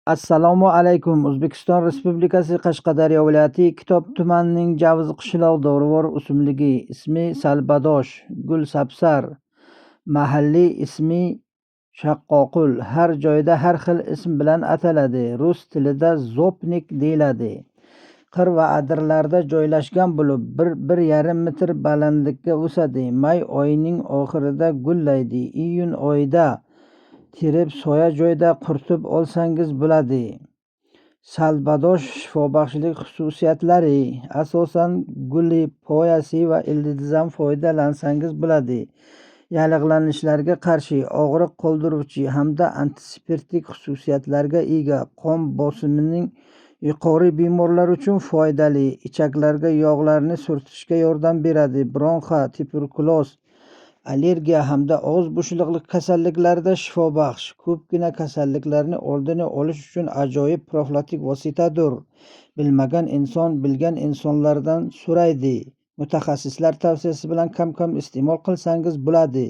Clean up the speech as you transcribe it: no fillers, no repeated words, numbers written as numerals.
Assalomu alaykum. O'zbekiston Respublikasi Qashqadaryo viloyati Kitob tumanining Javuz qishloq Dorivor o'simligi ismi salbadosh, gul sapsar. Mahalliy ismi shaqqoqul. Har joyda har xil ism bilan ataladi. Rus tilida zopnik deyiladi. Qir va adirlarda joylashgan bo'lib, 1,5 metr balandlikka o'sadi. May oyining oxirida gullaydi. Iyun oyida terib soya joyda quritib olsangiz bo'ladi. Salbadosh shifobaxshlik xususiyatlari: asosan guli, poyasi va ildizidan foydalansangiz bo'ladi. Yallig'lanishlarga qarshi, og'riq qoldiruvchi hamda antiseptik xususiyatlarga ega. Qon bosimining yuqori bemorlar uchun foydali. Ichaklarga yog'larni surtishga yordam beradi. Bronxa, tuberkuloz, allergiya hamda og'iz bo'shliqli kasalliklarida shifobaxsh. Ko'pgina kasalliklarni oldini olish uchun ajoyib profilaktik vositadir. Bilmagan inson bilgan insonlardan so'raydi. Mutaxassislar tavsiyasi bilan kam iste'mol qilsangiz bo'ladi.